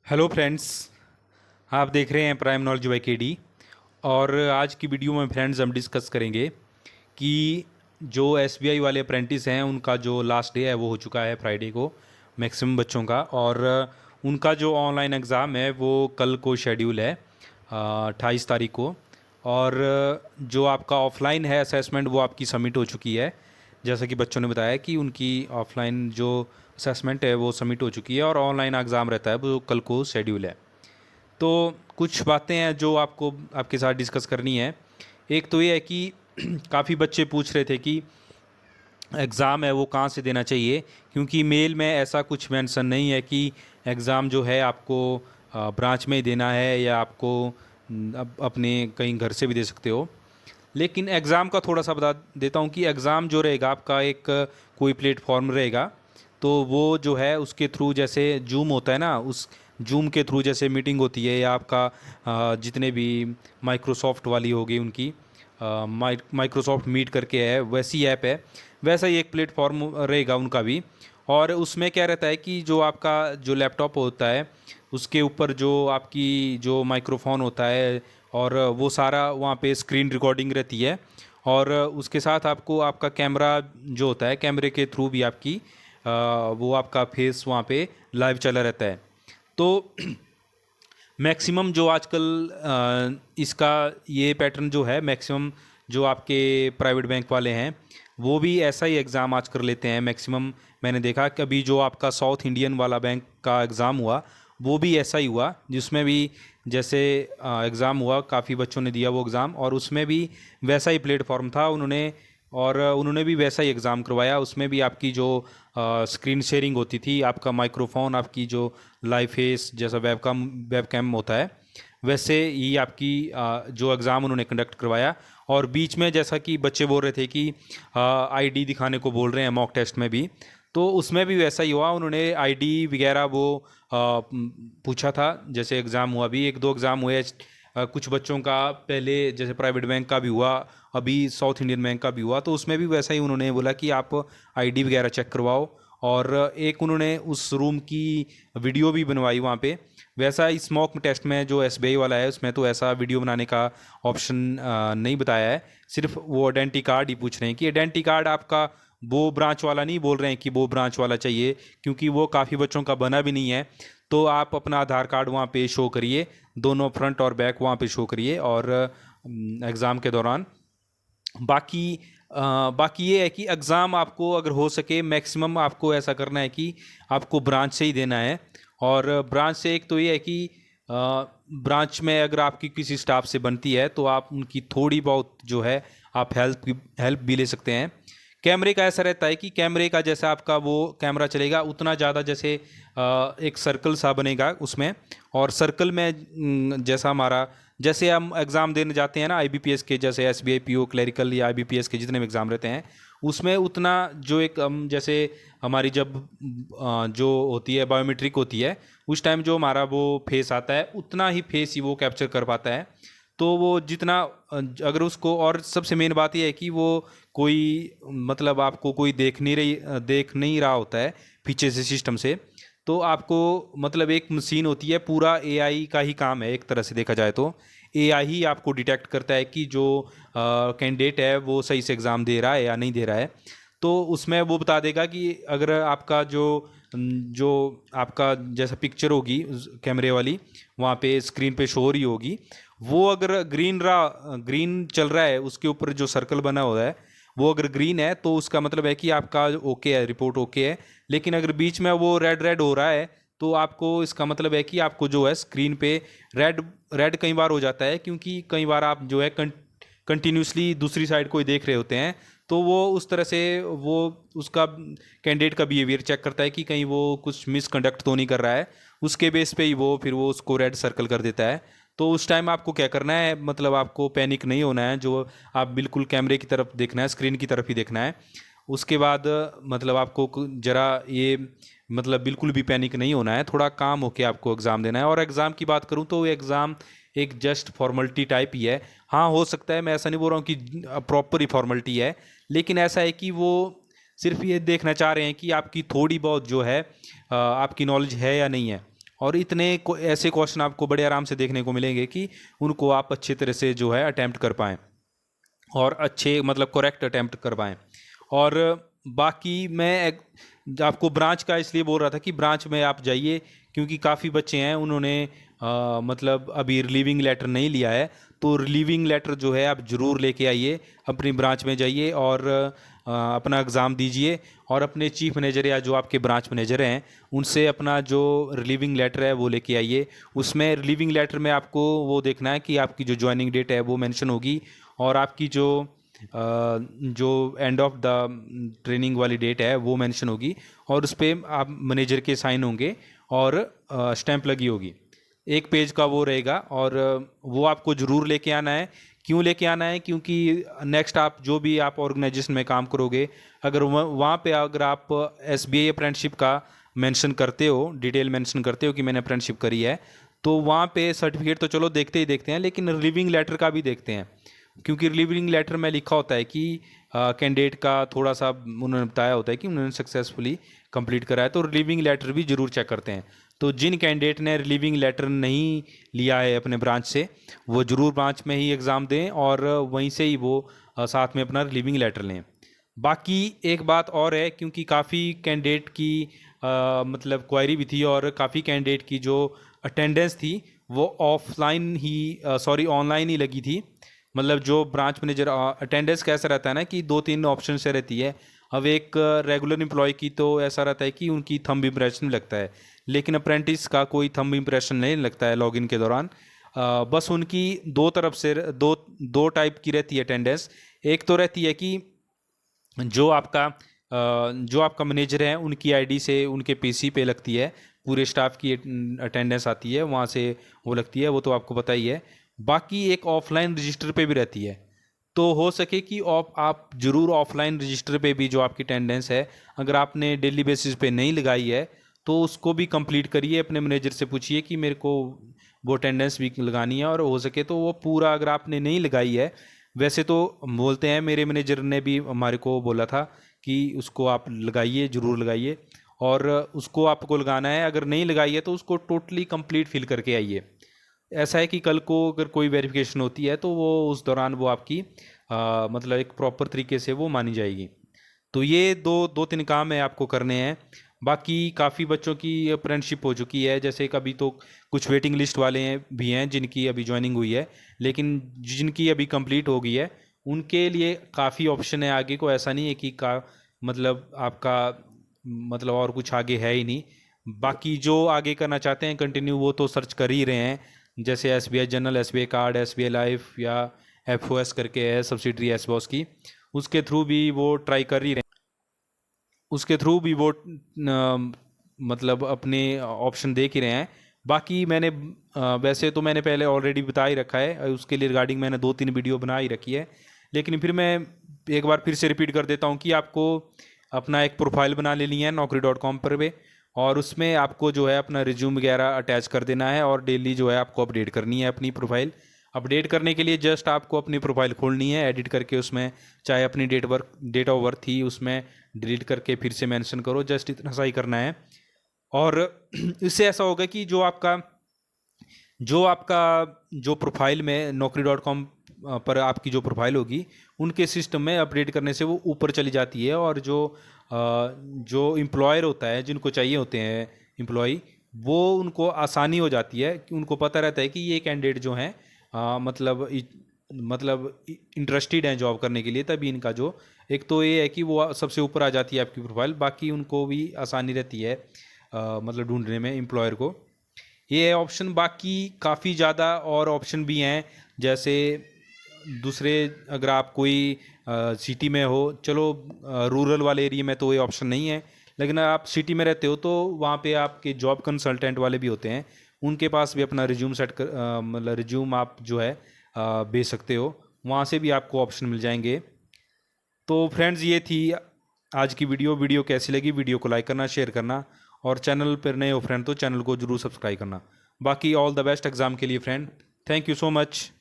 Hello friends. आप देख रहे हैं प्राइम नॉलेज बाय केडी। और आज की वीडियो में फ्रेंड्स हम डिस्कस करेंगे कि जो एसबीआई वाले अप्रेंटिस हैं उनका जो लास्ट डे है वो हो चुका है फ्राइडे को, मैक्सिमम बच्चों का। और उनका जो ऑनलाइन एग्ज़ाम है वो कल को शेड्यूल है 28 तारीख को। और जो आपका ऑफलाइन है असेसमेंट वो आपकी सबमिट हो चुकी है। जैसा कि बच्चों ने बताया कि उनकी ऑफलाइन जो असेसमेंट है वो सबमिट हो चुकी है और ऑनलाइन एग्ज़ाम रहता है वो कल को शेड्यूल है। तो कुछ बातें हैं जो आपको आपके साथ डिस्कस करनी है। एक तो ये है कि काफ़ी बच्चे पूछ रहे थे कि एग्ज़ाम है वो कहाँ से देना चाहिए, क्योंकि मेल में ऐसा कुछ मेंशन नहीं है कि एग्ज़ाम जो है आपको ब्रांच में ही देना है या आपको अपने कहीं घर से भी दे सकते हो। लेकिन एग्ज़ाम का थोड़ा सा बता देता हूँ कि एग्ज़ाम जो रहेगा आपका एक कोई प्लेटफॉर्म रहेगा, तो वो जो है उसके थ्रू, जैसे जूम होता है ना, उस जूम के थ्रू जैसे मीटिंग होती है, या आपका जितने भी माइक्रोसॉफ्ट वाली होगी उनकी माइक्रोसॉफ्ट मीट करके है, वैसी ऐप है, वैसा ही एक प्लेटफॉर्म रहेगा उनका भी। और उसमें क्या रहता है कि जो आपका जो लैपटॉप होता है उसके ऊपर जो आपकी जो माइक्रोफोन होता है, और वो सारा वहाँ पे स्क्रीन रिकॉर्डिंग रहती है। और उसके साथ आपको आपका कैमरा जो होता है, कैमरे के थ्रू भी आपकी वो आपका फेस वहाँ पे लाइव चला रहता है। तो मैक्सिमम जो आजकल इसका ये पैटर्न जो है, मैक्सिमम जो आपके प्राइवेट बैंक वाले हैं वो भी ऐसा ही एग्ज़ाम आज कर लेते हैं मैक्सिमम। मैंने देखा कि अभी जो आपका साउथ इंडियन वाला बैंक का एग्ज़ाम हुआ वो भी ऐसा ही हुआ, जिसमें भी जैसे एग्ज़ाम हुआ, काफ़ी बच्चों ने दिया वो एग्ज़ाम, और उसमें भी वैसा ही प्लेटफॉर्म था उन्होंने, और उन्होंने भी वैसा ही एग्ज़ाम करवाया। उसमें भी आपकी जो स्क्रीन शेयरिंग होती थी, आपका माइक्रोफोन, आपकी जो लाइव फेस जैसा वेबकैम होता है, वैसे ही आपकी जो एग्ज़ाम उन्होंने कंडक्ट करवाया। और बीच में जैसा कि बच्चे बोल रहे थे कि आईडी दिखाने को बोल रहे हैं मॉक टेस्ट में भी, तो उसमें भी वैसा ही हुआ। उन्होंने आईडी वगैरह वो पूछा था। जैसे एग्ज़ाम हुआ, भी एक दो एग्ज़ाम हुए कुछ बच्चों का, पहले जैसे प्राइवेट बैंक का भी हुआ, अभी साउथ इंडियन बैंक का भी हुआ, तो उसमें भी वैसा ही उन्होंने बोला कि आप आईडी वगैरह चेक करवाओ। और एक उन्होंने उस रूम की वीडियो भी बनवाई वहाँ पे। वैसा ही स्मॉक टेस्ट में जो एसबीआई वाला है उसमें तो ऐसा वीडियो बनाने का ऑप्शन नहीं बताया है। सिर्फ वो आइडेंटिटी कार्ड ही पूछ रहे हैं कि आइडेंटिटी कार्ड आपका वो ब्रांच वाला नहीं बोल रहे हैं कि वो ब्रांच वाला चाहिए, क्योंकि वो काफ़ी बच्चों का बना भी नहीं है। तो आप अपना आधार कार्ड वहाँ पे शो करिए, दोनों फ्रंट और बैक वहाँ पे शो करिए और एग्ज़ाम के दौरान। बाकी बाकी ये है कि एग्ज़ाम आपको अगर हो सके मैक्सिमम आपको ऐसा करना है कि आपको ब्रांच से ही देना है। और ब्रांच से एक तो ये है कि ब्रांच में अगर आपकी किसी स्टाफ से बनती है तो आप उनकी थोड़ी बहुत जो है आप हेल्प भी ले सकते हैं। कैमरे का ऐसा रहता है कि कैमरे का जैसा आपका वो कैमरा चलेगा उतना ज़्यादा, जैसे एक सर्कल सा बनेगा उसमें, और सर्कल में जैसा हमारा, जैसे हम एग्ज़ाम देने जाते हैं ना आईबीपीएस के, जैसे एसबीआई पीओ क्लरिकल या आईबीपीएस के जितने भी एग्ज़ाम रहते हैं, उसमें उतना जो एक हम जैसे हमारी जब जो होती है बायोमेट्रिक होती है, उस टाइम जो हमारा वो फेस आता है उतना ही फेस ही वो कैप्चर कर पाता है। तो वो जितना अगर उसको, और सबसे मेन बात यह है कि वो कोई मतलब आपको कोई देख नहीं रहा होता है पीछे से सिस्टम से। तो आपको मतलब एक मशीन होती है, पूरा एआई का ही काम है एक तरह से देखा जाए तो। एआई ही आपको डिटेक्ट करता है कि जो कैंडिडेट है वो सही से एग्ज़ाम दे रहा है या नहीं दे रहा है। तो उसमें वो बता देगा कि अगर आपका जो आपका जैसा पिक्चर होगी कैमरे वाली वहाँ पे स्क्रीन पे शो हो रही होगी, वो अगर ग्रीन चल रहा है, उसके ऊपर जो सर्कल बना हुआ है वो अगर ग्रीन है तो उसका मतलब है कि आपका ओके है, रिपोर्ट ओके है। लेकिन अगर बीच में वो रेड रेड हो रहा है तो आपको इसका मतलब है कि आपको जो है स्क्रीन पे रेड रेड कई बार हो जाता है, क्योंकि कई बार आप जो है कंटिन्यूसली दूसरी साइड को ही देख रहे होते हैं। तो वो उस तरह से वो उसका कैंडिडेट का बिहेवियर चेक करता है कि कहीं वो कुछ मिसकंडक्ट तो नहीं कर रहा है, उसके बेस पे ही वो फिर वो उसको रेड सर्कल कर देता है। तो उस टाइम आपको क्या करना है, मतलब आपको पैनिक नहीं होना है, जो आप बिल्कुल कैमरे की तरफ देखना है, स्क्रीन की तरफ ही देखना है। उसके बाद मतलब आपको ज़रा ये मतलब बिल्कुल भी पैनिक नहीं होना है, थोड़ा काम होके आपको एग्ज़ाम देना है। और एग्ज़ाम की बात करूँ तो एग्ज़ाम एक जस्ट फॉर्मेलिटी टाइप ही है। हाँ, हो सकता है, मैं ऐसा नहीं बोल रहा हूँ कि प्रॉपर ही फॉर्मेलिटी है, लेकिन ऐसा है कि वो सिर्फ ये देखना चाह रहे हैं कि आपकी थोड़ी बहुत जो है आपकी नॉलेज है या नहीं है। और ऐसे क्वेश्चन आपको बड़े आराम से देखने को मिलेंगे कि उनको आप अच्छे तरह से जो है अटैम्प्ट कर पाएँ और अच्छे मतलब करेक्ट अटैम्प्ट कर पाएँ। और बाकी आपको ब्रांच का इसलिए बोल रहा था कि ब्रांच में आप जाइए, क्योंकि काफ़ी बच्चे हैं उन्होंने मतलब अभी रिलीविंग लेटर नहीं लिया है। तो रिलीविंग लेटर जो है आप ज़रूर लेके आइए, अपनी ब्रांच में जाइए और अपना एग्ज़ाम दीजिए और अपने चीफ मैनेजर या जो आपके ब्रांच मैनेजर हैं उनसे अपना जो रिलीविंग लेटर है वो लेके आइए। उसमें रिलीविंग लेटर में आपको वो देखना है कि आपकी जो ज्वाइनिंग डेट है वो मेंशन होगी और आपकी जो एंड ऑफ द ट्रेनिंग वाली डेट है वो मेंशन होगी और उस पर आप मैनेजर के साइन होंगे और स्टैंप लगी होगी। एक पेज का वो रहेगा और वो आपको ज़रूर लेके आना है। क्यों लेके आना है? क्योंकि नेक्स्ट आप जो भी आप ऑर्गेनाइजेशन में काम करोगे, अगर वहाँ पे अगर आप SBI अप्रेंटिसशिप का मेंशन करते हो, डिटेल मेंशन करते हो कि मैंने अप्रेंटिसशिप करी है, तो वहाँ पे सर्टिफिकेट तो चलो देखते ही देखते हैं, लेकिन रिलीविंग लेटर का भी देखते हैं। क्योंकि रिलीविंग लेटर में लिखा होता है कि कैंडिडेट का थोड़ा सा उन्होंने बताया होता है कि उन्होंने सक्सेसफुली कंप्लीट करा है, तो रिलीविंग लेटर भी ज़रूर चेक करते हैं। तो जिन कैंडिडेट ने रिलीविंग लेटर नहीं लिया है अपने ब्रांच से, वो ज़रूर ब्रांच में ही एग्ज़ाम दें और वहीं से ही वो साथ में अपना रिलीविंग लेटर लें। बाकी एक बात और है, क्योंकि काफ़ी कैंडिडेट की मतलब क्वायरी भी थी और काफ़ी कैंडिडेट की जो अटेंडेंस थी वो ऑनलाइन ही लगी थी। मतलब जो ब्रांच मैनेजर अटेंडेंस कैसा रहता है ना कि 2-3 ऑप्शन से रहती है। अब एक रेगुलर एम्प्लॉय की तो ऐसा रहता है कि उनकी थंब इम्प्रेशन लगता है, लेकिन अप्रेंटिस का कोई थंब इम्प्रेशन नहीं लगता है लॉगिन के दौरान। बस उनकी दो तरफ से दो टाइप की रहती है अटेंडेंस। एक तो रहती है कि जो आपका मैनेजर है उनकी आईडी से उनके पीसी पे लगती है, पूरे स्टाफ की अटेंडेंस आती है वहाँ से वो लगती है, वो तो आपको पता ही है। बाकी एक ऑफलाइन रजिस्टर पे भी रहती है, तो हो सके कि आप ज़रूर ऑफलाइन रजिस्टर पे भी जो आपकी अटेंडेंस है, अगर आपने डेली बेसिस पे नहीं लगाई है तो उसको भी कंप्लीट करिए। अपने मैनेजर से पूछिए कि मेरे को वो अटेंडेंस भी लगानी है, और हो सके तो वो पूरा अगर आपने नहीं लगाई है, वैसे तो बोलते हैं, मेरे मैनेजर ने भी हमारे को बोला था कि उसको आप लगाइए, ज़रूर लगाइए और उसको आपको लगाना है। अगर नहीं लगाई है तो उसको टोटली कंप्लीट फिल करके आइए। ऐसा है कि कल को अगर कोई वेरिफिकेशन होती है तो वो उस दौरान वो आपकी मतलब एक प्रॉपर तरीके से वो मानी जाएगी। तो ये दो तीन काम है आपको करने हैं। बाकी काफ़ी बच्चों की अप्रेंटिसशिप हो चुकी है, जैसे कभी तो कुछ वेटिंग लिस्ट वाले हैं भी हैं जिनकी अभी ज्वाइनिंग हुई है, लेकिन जिनकी अभी कंप्लीट हो गई है उनके लिए काफ़ी ऑप्शन है आगे को। ऐसा नहीं है कि मतलब आपका मतलब और कुछ आगे है ही नहीं। बाकी जो आगे करना चाहते हैं कंटिन्यू, वो तो सर्च कर ही रहे हैं, जैसे SBI general, SBI card, SBI life या FOS करके है सब्सिडरी एसबॉस की, उसके थ्रू भी वो ट्राई कर ही रहे हैं। उसके थ्रू भी वो मतलब अपने ऑप्शन देख ही रहे हैं। बाकी वैसे तो मैंने पहले ऑलरेडी बता ही रखा है, उसके लिए रिगार्डिंग मैंने 2-3 वीडियो बना ही रखी है, लेकिन फिर मैं एक बार फिर से रिपीट कर देता हूँ कि आपको अपना एक प्रोफाइल बना लेनी है naukri.com पर भी, और उसमें आपको जो है अपना रिज्यूम वगैरह अटैच कर देना है और डेली जो है आपको अपडेट करनी है अपनी प्रोफाइल। अपडेट करने के लिए जस्ट आपको अपनी प्रोफाइल खोलनी है, एडिट करके उसमें चाहे अपनी डेट ऑफ बर्थ थी उसमें डिलीट करके फिर से मेंशन करो, जस्ट इतना सा ही करना है। और इससे ऐसा होगा कि जो प्रोफाइल में naukri.com पर आपकी जो प्रोफाइल होगी उनके सिस्टम में अपडेट करने से वो ऊपर चली जाती है, और जो एम्प्लॉयर होता है, जिनको चाहिए होते हैं एम्प्लॉय, वो उनको आसानी हो जाती है कि उनको पता रहता है कि ये कैंडिडेट जो हैं मतलब इंटरेस्टेड हैं जॉब करने के लिए, तभी इनका जो एक तो ये है कि वो सबसे ऊपर आ जाती है आपकी प्रोफाइल। बाकी उनको भी आसानी रहती है मतलब ढूंढने में एम्प्लॉयर को। ये है ऑप्शन। बाकी काफ़ी ज़्यादा और ऑप्शन भी हैं, जैसे दूसरे अगर आप कोई सिटी में हो, चलो रूरल वाले एरिया में तो ये ऑप्शन नहीं है, लेकिन आप सिटी में रहते हो तो वहाँ पे आपके जॉब कंसल्टेंट वाले भी होते हैं, उनके पास भी अपना रिज्यूम मतलब रिज्यूम आप जो है भेज सकते हो, वहाँ से भी आपको ऑप्शन मिल जाएंगे। तो फ्रेंड्स, ये थी आज की वीडियो कैसी लगी? वीडियो को लाइक करना, शेयर करना, और चैनल पर नए हो फ्रेंड तो चैनल को जरूर सब्सक्राइब करना। बाकी ऑल द बेस्ट एग्ज़ाम के लिए friend. Thank you so much.